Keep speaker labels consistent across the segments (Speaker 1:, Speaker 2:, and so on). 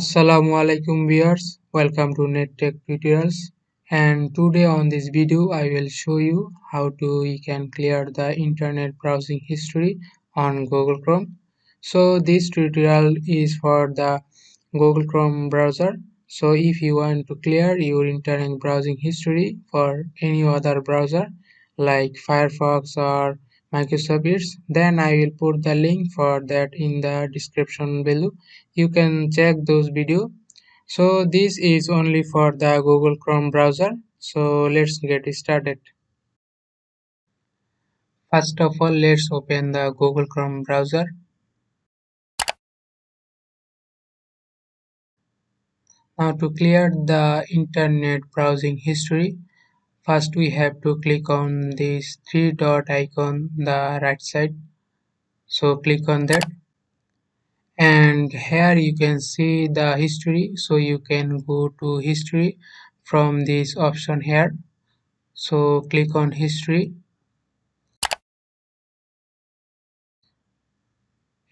Speaker 1: Assalamu alaikum viewers, welcome to NetTech tutorials, and today on this video I will show you how to you can clear the internet browsing history on Google Chrome. So this tutorial is for the Google Chrome browser. So if you want to clear your internet browsing history for any other browser like Firefox or Microsoft Edge, then I will put the link for that in the description below. You can check those videos. So this is only for the Google Chrome browser. So let's get started. First of all, let's open the Google Chrome browser. Now to clear the internet browsing history, first we have to click on this three dot icon the right side. So click on that, and here you can see the history. So you can go to history from this option here. So click on history,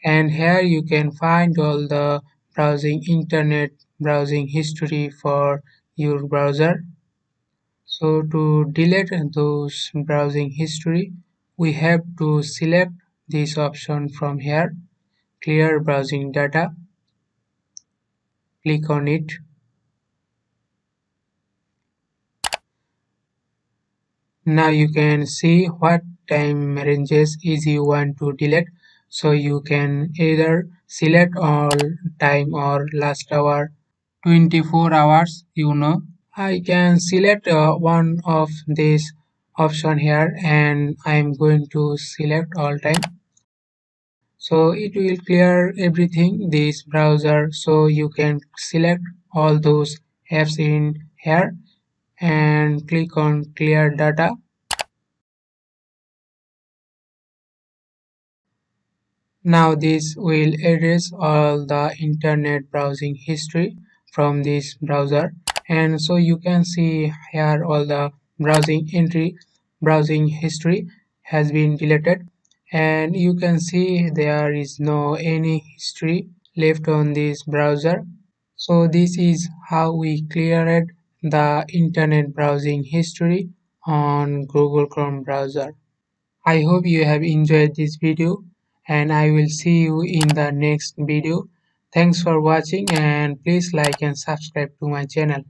Speaker 1: and here you can find all the internet browsing history for your browser. So to delete those browsing history, we have to select this option from here, clear browsing data. Click on it. Now you can see what time ranges is you want to delete. So you can either select all time or last hour, 24 hours, I can select one of these option here, and I'm going to select all time. So it will clear everything this browser, so you can select all those apps in here and click on clear data. Now this will erase all the internet browsing history from this browser, and so you can see here all the browsing history has been deleted, and you can see there is no any history left on this browser. So this is how we cleared the internet browsing history on Google Chrome browser. I hope you have enjoyed this video, and I will see you in the next video. Thanks for watching, and please like and subscribe to my channel.